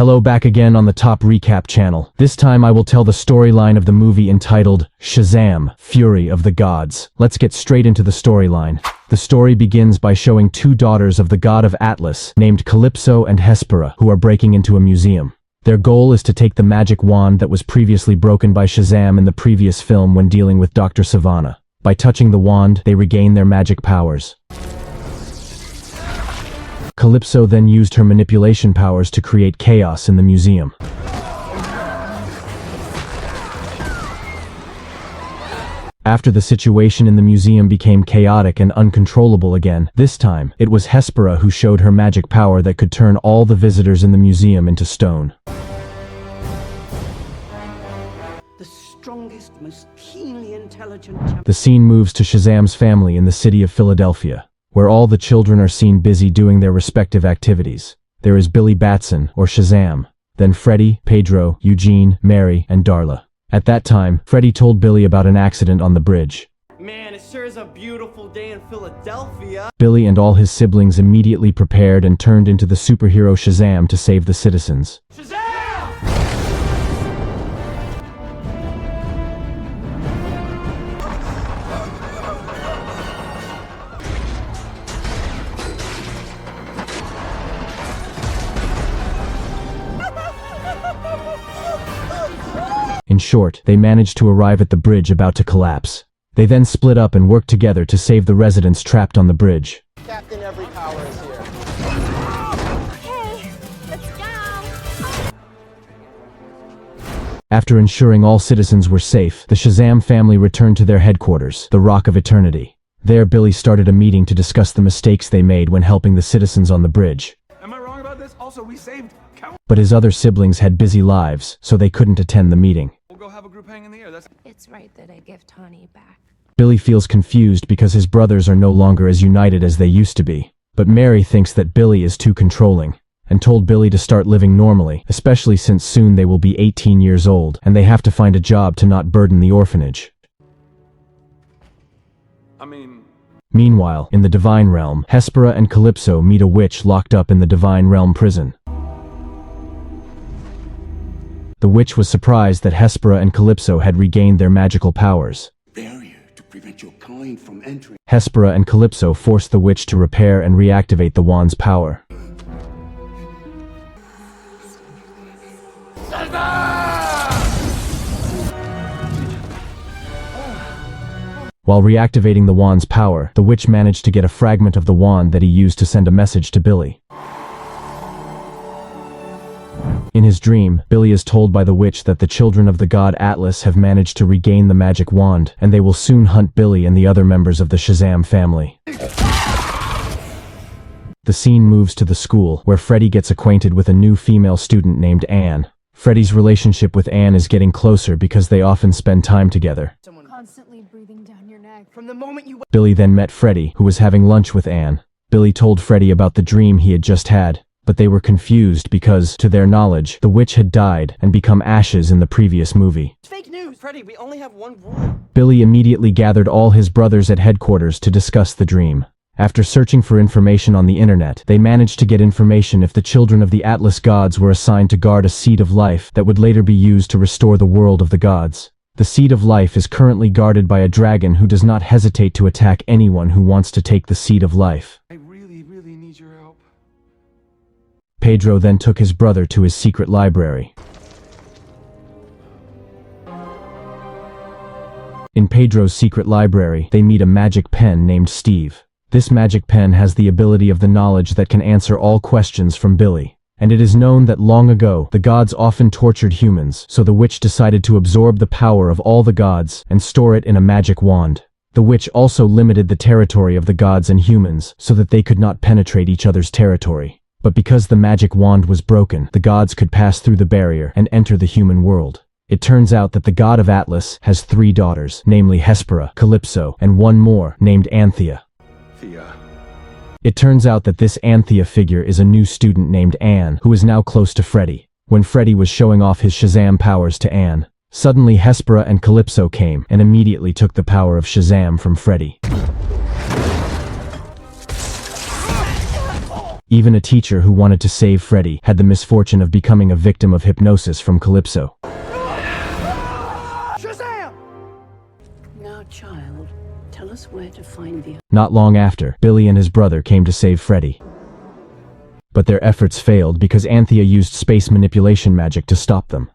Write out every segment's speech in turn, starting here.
Hello, back again on the Top Recap channel. This time I will tell the storyline of the movie entitled Shazam! Fury of the Gods. Let's get straight into the storyline. The story begins by showing two daughters of the god of Atlas, named Calypso and Hespera, who are breaking into a museum. Their goal is to take the magic wand that was previously broken by Shazam in the previous film when dealing with Dr. Sivana. By touching the wand, they regain their magic powers. Calypso then used her manipulation powers to create chaos in the museum. After the situation in the museum became chaotic and uncontrollable again, this time, it was Hespera who showed her magic power that could turn all the visitors in the museum into stone. The strongest, most keenly intelligent champion. The scene moves to Shazam's family in the city of Philadelphia, where all the children are seen busy doing their respective activities. There is Billy Batson, or Shazam, then Freddy, Pedro, Eugene, Mary, and Darla. At that time, Freddy told Billy about an accident on the bridge. Man, it sure is a beautiful day in Philadelphia. Billy and all his siblings immediately prepared and turned into the superhero Shazam to save the citizens. Shazam! In short, they managed to arrive at the bridge about to collapse. They then split up and worked together to save the residents trapped on the bridge. Captain Every Power is here. Okay, let's go. After ensuring all citizens were safe, the Shazam family returned to their headquarters, the Rock of Eternity. There, Billy started a meeting to discuss the mistakes they made when helping the citizens on the bridge. Am I wrong about this? Also, we saved But his other siblings had busy lives, so they couldn't attend the meeting. We'll go have a group hang in the air. That's It's right that I give Tawny back. Billy feels confused because his brothers are no longer as united as they used to be. But Mary thinks that Billy is too controlling, and told Billy to start living normally, especially since soon they will be 18 years old, and they have to find a job to not burden the orphanage. Meanwhile, in the Divine Realm, Hespera and Calypso meet a witch locked up in the Divine Realm prison. The witch was surprised that Hespera and Calypso had regained their magical powers. Barrier to prevent your kind from entering. Hespera and Calypso forced the witch to repair and reactivate the wand's power. While reactivating the wand's power, the witch managed to get a fragment of the wand that he used to send a message to Billy. In his dream, Billy is told by the witch that the children of the god Atlas have managed to regain the magic wand, and they will soon hunt Billy and the other members of the Shazam family. The scene moves to the school, where Freddy gets acquainted with a new female student named Anne. Freddy's relationship with Anne is getting closer because they often spend time together. Constantly breathing down your neck. From the moment you Billy then met Freddy, who was having lunch with Anne. Billy told Freddy about the dream he had just had, but they were confused because, to their knowledge, the witch had died and become ashes in the previous movie. fake news, Freddy, we only have one rule. Billy immediately gathered all his brothers at headquarters to discuss the dream. After searching for information on the internet, they managed to get information if the children of the Atlas gods were assigned to guard a seed of life that would later be used to restore the world of the gods. The seed of life is currently guarded by a dragon who does not hesitate to attack anyone who wants to take the seed of life. I really need your help. Pedro then took his brother to his secret library. In Pedro's secret library, they meet a magic pen named Steve. This magic pen has the ability of the knowledge that can answer all questions from Billy. And it is known that long ago, the gods often tortured humans, so the witch decided to absorb the power of all the gods and store it in a magic wand. The witch also limited the territory of the gods and humans so that they could not penetrate each other's territory. But because the magic wand was broken, the gods could pass through the barrier and enter the human world. It turns out that the god of Atlas has 3 daughters, namely Hespera, Calypso, and one more, named Anthea. It turns out that this Anthea figure is a new student named Anne, who is now close to Freddy. When Freddy was showing off his Shazam powers to Anne, suddenly Hespera and Calypso came and immediately took the power of Shazam from Freddy. Even a teacher who wanted to save Freddy had the misfortune of becoming a victim of hypnosis from Calypso. Now, child, tell us where to find the... Not long after, Billy and his brother came to save Freddy. But their efforts failed because Anthea used space manipulation magic to stop them.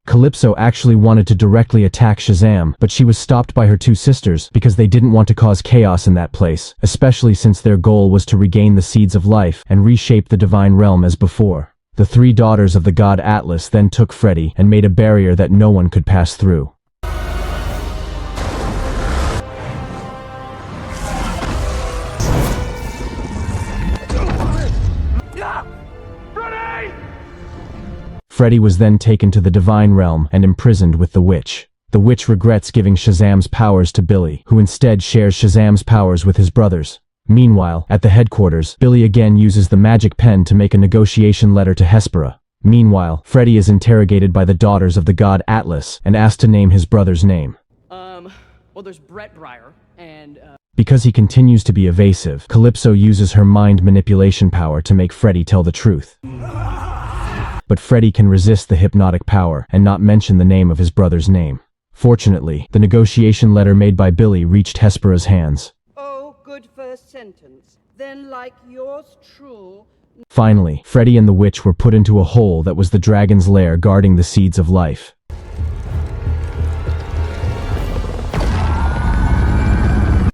Calypso actually wanted to directly attack Shazam, but she was stopped by her two sisters because they didn't want to cause chaos in that place, especially since their goal was to regain the seeds of life and reshape the divine realm as before. The three daughters of the god Atlas then took Freddy and made a barrier that no one could pass through. Freddy was then taken to the divine realm and imprisoned with the witch. The witch regrets giving Shazam's powers to Billy, who instead shares Shazam's powers with his brothers. Meanwhile, at the headquarters, Billy again uses the magic pen to make a negotiation letter to Hespera. Meanwhile, Freddy is interrogated by the daughters of the god Atlas and asked to name his brother's name. Well, there's Brett Breyer, and, Because he continues to be evasive, Calypso uses her mind manipulation power to make Freddy tell the truth. But Freddy can resist the hypnotic power and not mention the name of his brother's name. Fortunately, the negotiation letter made by Billy reached Hespera's hands. Oh, good first sentence. Then, like yours true... Finally, Freddy and the witch were put into a hole that was the dragon's lair guarding the seeds of life.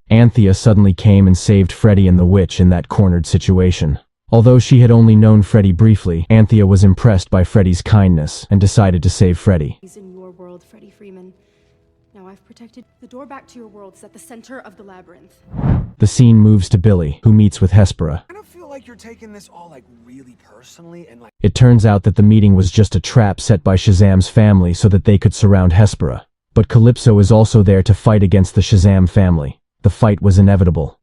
Anthea suddenly came and saved Freddy and the witch in that cornered situation. Although she had only known Freddy briefly, Anthea was impressed by Freddy's kindness and decided to save Freddy. He's in your world, Freddy Freeman. Now I've protected the door back to your world is at the center of the labyrinth. The scene moves to Billy, who meets with Hespera. I don't feel like you're taking this all like really personally and like... It turns out that the meeting was just a trap set by Shazam's family so that they could surround Hespera. But Calypso is also there to fight against the Shazam family. The fight was inevitable.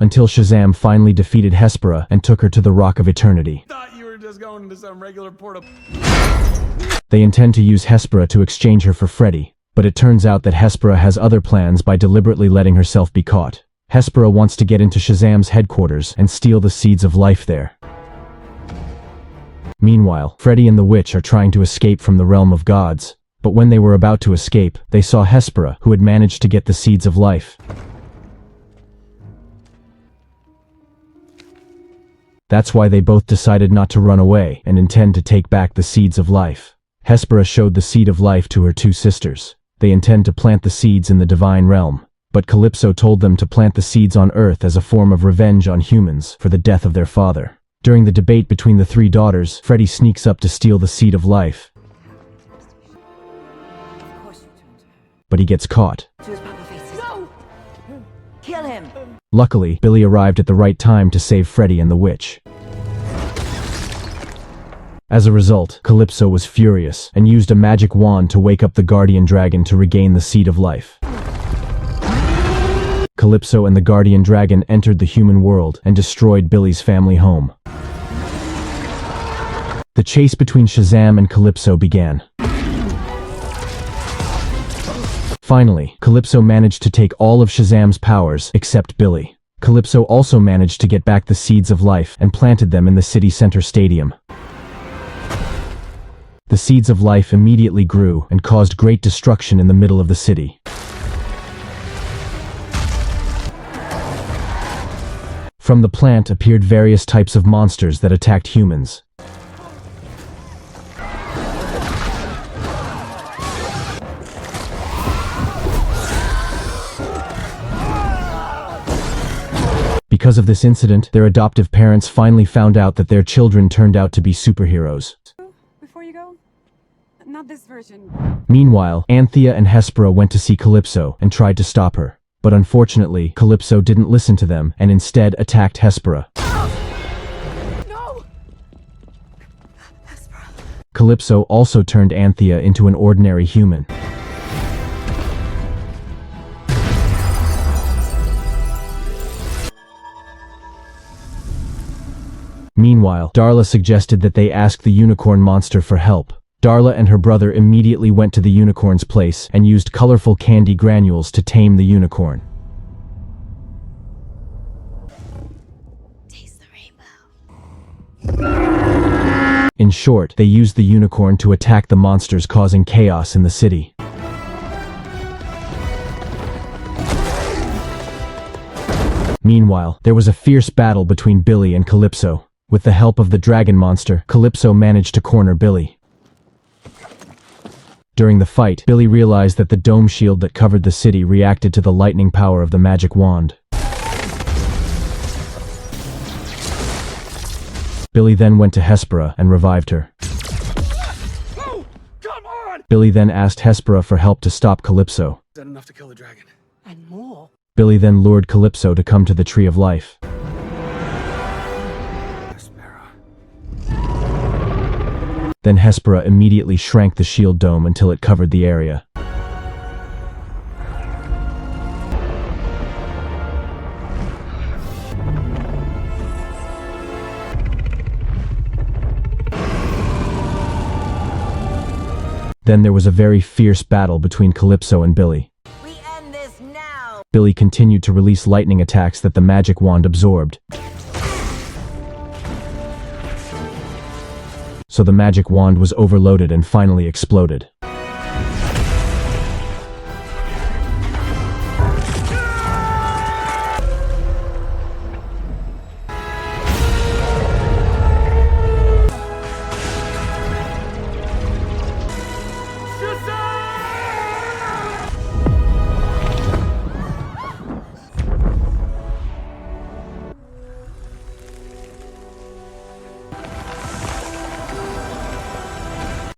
Until Shazam finally defeated Hespera and took her to the Rock of Eternity. Thought you were just going to some regular portal... They intend to use Hespera to exchange her for Freddy, but it turns out that Hespera has other plans by deliberately letting herself be caught. Hespera wants to get into Shazam's headquarters and steal the seeds of life there. Meanwhile, Freddy and the witch are trying to escape from the realm of gods, but when they were about to escape, they saw Hespera, who had managed to get the seeds of life. That's why they both decided not to run away and intend to take back the seeds of life. Hespera showed the seed of life to her two sisters. They intend to plant the seeds in the divine realm, but Calypso told them to plant the seeds on Earth as a form of revenge on humans for the death of their father. During the debate between the three daughters, Freddy sneaks up to steal the seed of life. But he gets caught. No! Kill him! Luckily, Billy arrived at the right time to save Freddy and the witch. As a result, Calypso was furious and used a magic wand to wake up the guardian dragon to regain the seed of life. Calypso and the guardian dragon entered the human world and destroyed Billy's family home. The chase between Shazam and Calypso began. Finally, Calypso managed to take all of Shazam's powers except Billy. Calypso also managed to get back the seeds of life and planted them in the city center stadium. The seeds of life immediately grew and caused great destruction in the middle of the city. From the plant appeared various types of monsters that attacked humans. Because of this incident, their adoptive parents finally found out that their children turned out to be superheroes. Before you go, not this version. Meanwhile, Anthea and Hespera went to see Calypso and tried to stop her. But unfortunately, Calypso didn't listen to them and instead attacked Hespera. No! Calypso also turned Anthea into an ordinary human. Meanwhile, Darla suggested that they ask the unicorn monster for help. Darla and her brother immediately went to the unicorn's place and used colorful candy granules to tame the unicorn. Taste the rainbow. In short, they used the unicorn to attack the monsters, causing chaos in the city. Meanwhile, there was a fierce battle between Billy and Calypso. With the help of the dragon monster, Calypso managed to corner Billy. During the fight, Billy realized that the dome shield that covered the city reacted to the lightning power of the magic wand. Billy then went to Hespera and revived her. Oh, come on! Billy then asked Hespera for help to stop Calypso. Is that enough to kill the dragon? And more. Billy then lured Calypso to come to the Tree of Life. Hespera. Then Hespera immediately shrank the shield dome until it covered the area. Then there was a very fierce battle between Calypso and Billy. We end this now! Billy continued to release lightning attacks that the magic wand absorbed. So the magic wand was overloaded and finally exploded.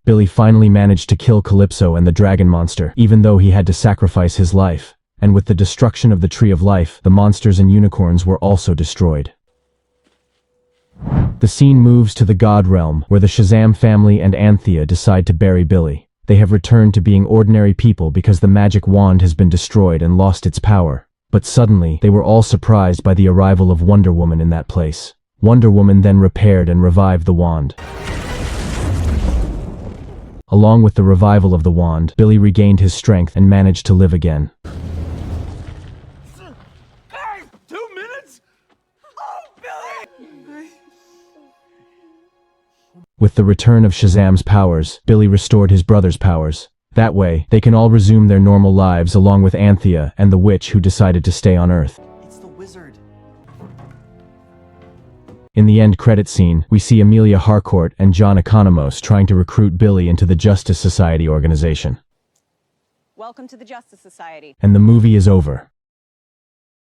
Billy finally managed to kill Calypso and the dragon monster, even though he had to sacrifice his life. And with the destruction of the Tree of Life, the monsters and unicorns were also destroyed. The scene moves to the God Realm, where the Shazam family and Anthea decide to bury Billy. They have returned to being ordinary people because the magic wand has been destroyed and lost its power. But suddenly, they were all surprised by the arrival of Wonder Woman in that place. Wonder Woman then repaired and revived the wand. Along with the revival of the wand, Billy regained his strength and managed to live again. Hey! 2 minutes? Oh, Billy! With the return of Shazam's powers, Billy restored his brother's powers. That way, they can all resume their normal lives along with Anthea and the witch who decided to stay on Earth. It's the wizard. In the end credit scene, we see Amelia Harcourt and John Economos trying to recruit Billy into the Justice Society organization. Welcome to the Justice Society. And the movie is over.